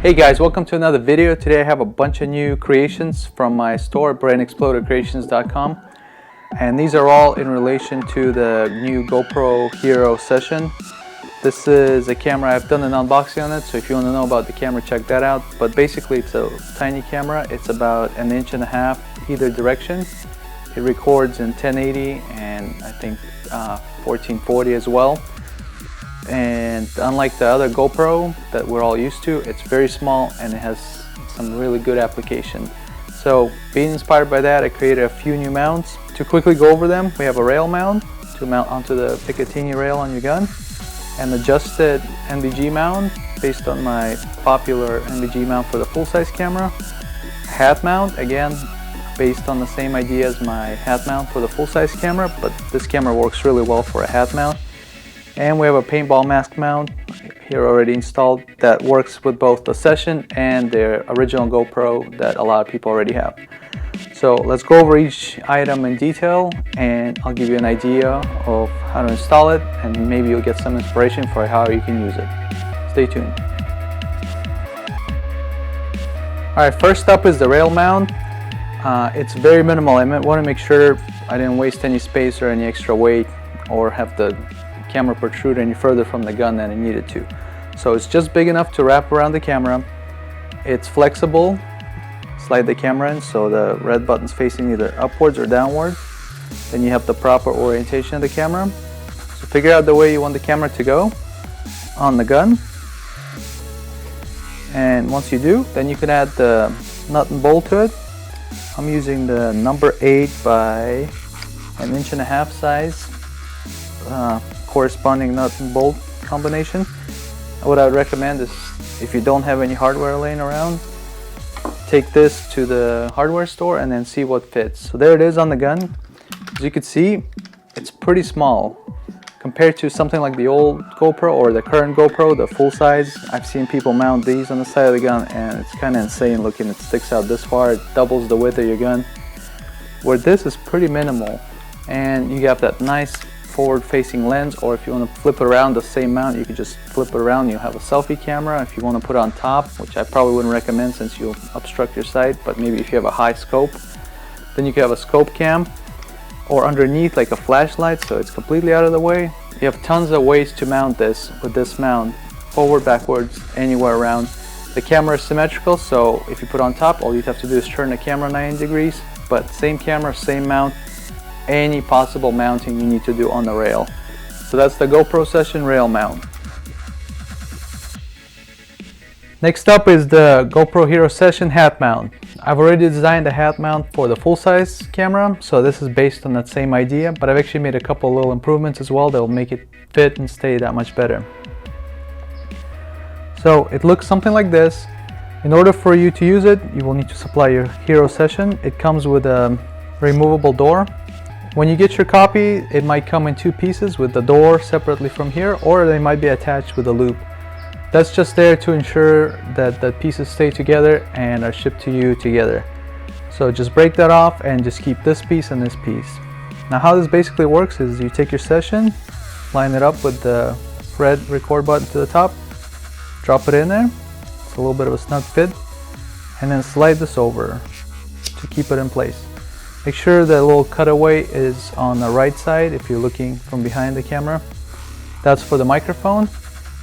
Hey guys, welcome to another video. Today I have a bunch of new creations from my store, BrainExploderCreations.com, and these are all in relation to the new GoPro Hero Session. This is a camera. I've done an unboxing on it, so if you want to know about the camera, check that out. But basically it's a tiny camera. It's about 1.5 inches either direction. It records in 1080 and I think 1440 as well. And unlike the other GoPro that we're all used to, it's very small and it has some really good application. So being inspired by that, I created a few new mounts. To quickly go over them, we have a rail mount to mount onto the Picatinny rail on your gun, an adjusted NVG mount based on my popular NVG mount for the full-size camera, hat mount, again based on the same idea as my hat mount for the full-size camera, but this camera works really well for a hat mount. And we have a paintball mask mount here already installed that works with both the Session and their original GoPro that a lot of people already have. So let's go over each item in detail and I'll give you an idea of how to install it, and maybe you'll get some inspiration for how you can use it. Stay tuned. Alright, first up is the rail mount. It's very minimal. I want to make sure I didn't waste any space or any extra weight or have the camera protrude any further from the gun than it needed to. So it's just big enough to wrap around the camera. It's flexible. Slide the camera in so the red button's facing either upwards or downwards. Then you have the proper orientation of the camera. So figure out the way you want the camera to go on the gun. And once you do, then you can add the nut and bolt to it. I'm using the number 8 by 1.5 inches size corresponding nut and bolt combination. What I would recommend is, if you don't have any hardware laying around, take this to the hardware store and then see what fits. So there it is on the gun. As you can see, it's pretty small compared to something like the old GoPro or the current GoPro, the full size. I've seen people mount these on the side of the gun and it's kind of insane looking. It sticks out this far, it doubles the width of your gun, where this is pretty minimal. And you have that nice forward facing lens, or if you want to flip it around the same mount, you can just flip it around. You'll have a selfie camera. If you want to put it on top, which I probably wouldn't recommend since you'll obstruct your sight, but maybe if you have a high scope, then you can have a scope cam, or underneath like a flashlight, so it's completely out of the way. You have tons of ways to mount this with this mount, forward, backwards, anywhere around. The camera is symmetrical, so if you put it on top, all you have to do is turn the camera 90 degrees, but same camera, same mount, any possible mounting you need to do on the rail. So that's the GoPro Session rail mount. Next up is the GoPro Hero Session hat mount. I've already designed the hat mount for the full-size camera, so this is based on that same idea, but I've actually made a couple little improvements as well that will make it fit and stay that much better. So it looks something like this. In order for you to use it, you will need to supply your Hero Session. It comes with a removable door. When you get your copy, it might come in 2 pieces with the door separately from here, or they might be attached with a loop. That's just there to ensure that the pieces stay together and are shipped to you together. So just break that off and just keep this piece and this piece. Now how this basically works is you take your Session, line it up with the red record button to the top, drop it in there. It's a little bit of a snug fit, and then slide this over to keep it in place. Make sure the little cutaway is on the right side if you're looking from behind the camera. That's for the microphone,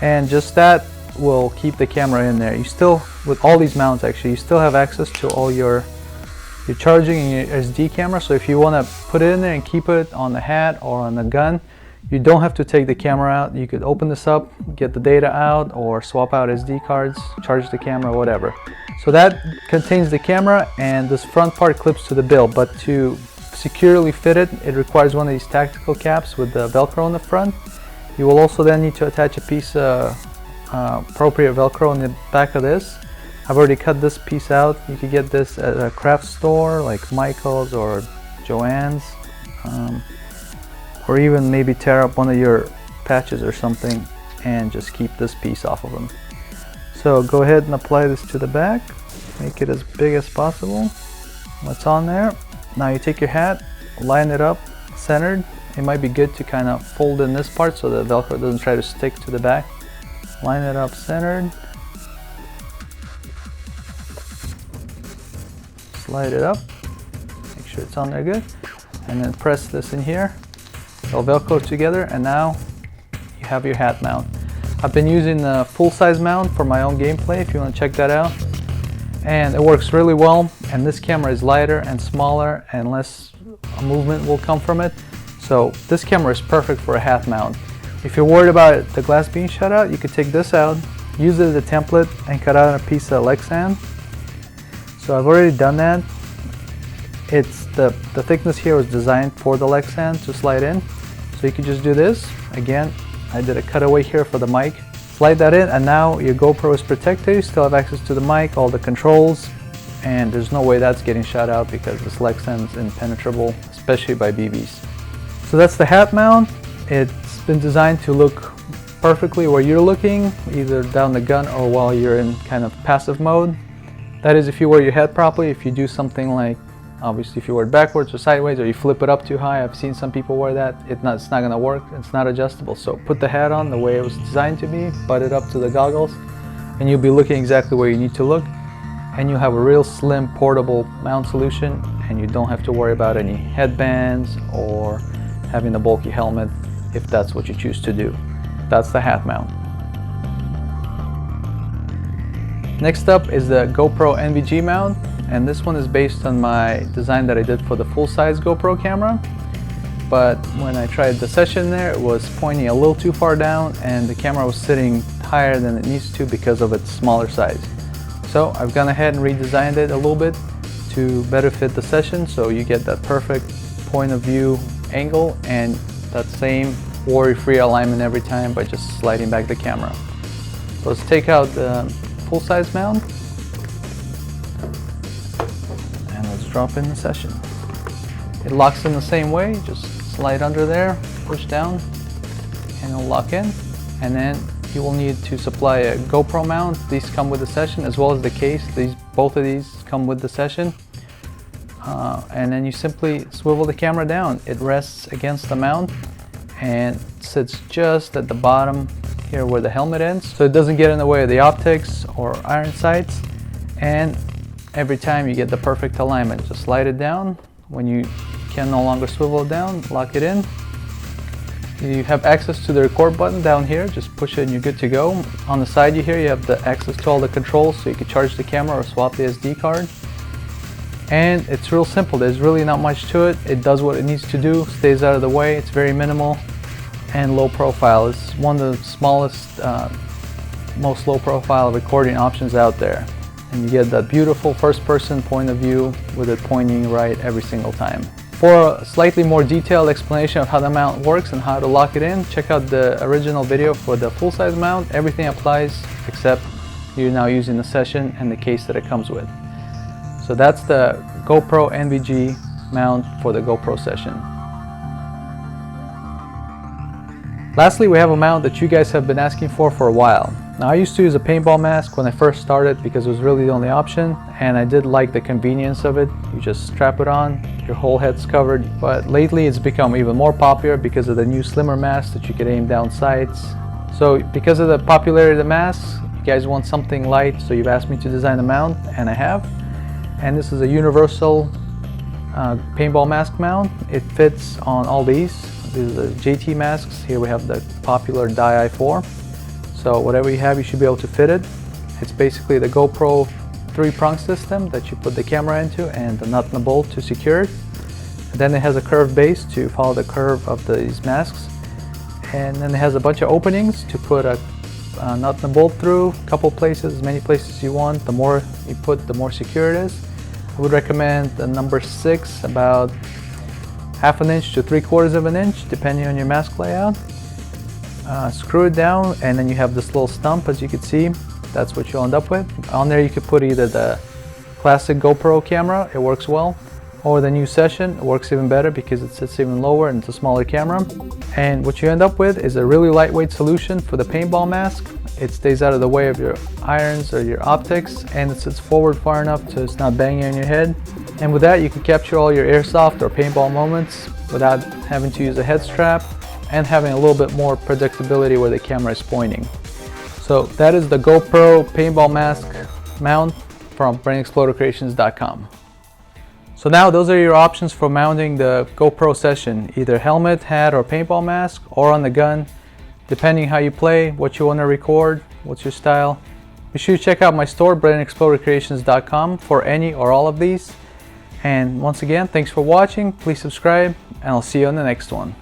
and just that will keep the camera in there. You still, with all these mounts actually, you still have access to all your charging and your SD camera. So if you want to put it in there and keep it on the hat or on the gun, you don't have to take the camera out. You could open this up, get the data out, or swap out SD cards, charge the camera, whatever. So that contains the camera, and this front part clips to the bill, but to securely fit it, it requires one of these tactical caps with the Velcro on the front. You will also then need to attach a piece of appropriate Velcro in the back of this. I've already cut this piece out. You could get this at a craft store like Michael's or Joann's, or even maybe tear up one of your patches or something and just keep this piece off of them. So go ahead and apply this to the back, make it as big as possible. What's on there? Now you take your hat, line it up centered. It might be good to kind of fold in this part so the Velcro doesn't try to stick to the back. Line it up centered. slide it up, make sure it's on there good, and then press this in here. It'll Velcro together, and now you have your hat mount. I've been using the full-size mount for my own gameplay if you want to check that out, and it works really well. And this camera is lighter and smaller and less movement will come from it, so this camera is perfect for a hat mount. If you're worried about the glass being shut out, you could take this out, use it as a template, and cut out a piece of Lexan. So I've already done that. It's the thickness here was designed for the Lexan to slide in, so you could just do this. Again, I did a cutaway here for the mic. Slide that in, and now your GoPro is protected. You still have access to the mic, all the controls, and there's no way that's getting shot out because this Lexan is impenetrable, especially by BBs. So that's the hat mount. It's been designed to look perfectly where you're looking, either down the gun or while you're in kind of passive mode. That is, if you wear your head properly. If you do something like, obviously if you wear it backwards or sideways, or you flip it up too high, I've seen some people wear that, it's not going to work. It's not adjustable. So put the hat on the way it was designed to be, butt it up to the goggles, and you'll be looking exactly where you need to look, and you'll have a real slim portable mount solution, and you don't have to worry about any headbands or having a bulky helmet if that's what you choose to do. That's the hat mount. Next up is the GoPro NVG mount, and this one is based on my design that I did for the full-size GoPro camera. But when I tried the Session there, it was pointing a little too far down, and the camera was sitting higher than it needs to because of its smaller size. So I've gone ahead and redesigned it a little bit to better fit the Session, so you get that perfect point of view angle and that same worry-free alignment every time by just sliding back the camera. So let's take out the full-size mount and let's drop in the Session. It locks in the same way. Just slide under there, push down, and it'll lock in. And then you will need to supply a GoPro mount. These come with the Session as well as the case. Both of these come with the Session. And then you simply swivel the camera down. It rests against the mount and sits just at the bottom here where the helmet ends, so it doesn't get in the way of the optics or iron sights. And every time you get the perfect alignment. Just slide it down. When you can no longer swivel it down, lock it in. You have access to the record button down here. Just push it and you're good to go. On the side you have the access to all the controls, so you can charge the camera or swap the SD card. And it's real simple. There's really not much to it. It does what it needs to do, stays out of the way. It's very minimal and low profile. It's one of the smallest, most low profile recording options out there. And you get that beautiful first person point of view with it pointing right every single time. For a slightly more detailed explanation of how the mount works and how to lock it in, check out the original video for the full-size mount. Everything applies except you're now using the Session and the case that it comes with. So that's the GoPro NVG mount for the GoPro Session. Lastly, we have a mount that you guys have been asking for a while. Now, I used to use a paintball mask when I first started because it was really the only option, and I did like the convenience of it. You just strap it on, your whole head's covered. But lately it's become even more popular because of the new slimmer masks that you can aim down sights. So because of the popularity of the masks, you guys want something light, so you've asked me to design a mount, and I have. And this is a universal paintball mask mount. It fits on all these. These are the JT masks. Here we have the popular Dye i4. So whatever you have, you should be able to fit it. It's basically the GoPro 3-prong system that you put the camera into and the nut and the bolt to secure it. And then it has a curved base to follow the curve of these masks. And then it has a bunch of openings to put a nut and a bolt through, a couple places, as many places you want. The more you put, the more secure it is. I would recommend the number 6, about 1/2 inch to 3/4 inch, depending on your mask layout. Screw it down, and then you have this little stump, as you can see. That's what you'll end up with. On there you could put either the classic GoPro camera, it works well, or the new Session. It works even better because it sits even lower and it's a smaller camera. And what you end up with is a really lightweight solution for the paintball mask. It stays out of the way of your irons or your optics, and it sits forward far enough so it's not banging on your head. And with that, you can capture all your airsoft or paintball moments without having to use a head strap and having a little bit more predictability where the camera is pointing. So that is the GoPro paintball mask mount from BrainExploderCreations.com. So now those are your options for mounting the GoPro Session, either helmet, hat, or paintball mask, or on the gun, depending how you play, what you want to record, what's your style. Be sure to check out my store, BrainExploderCreations.com, for any or all of these. And once again, thanks for watching. Please subscribe, and I'll see you on the next one.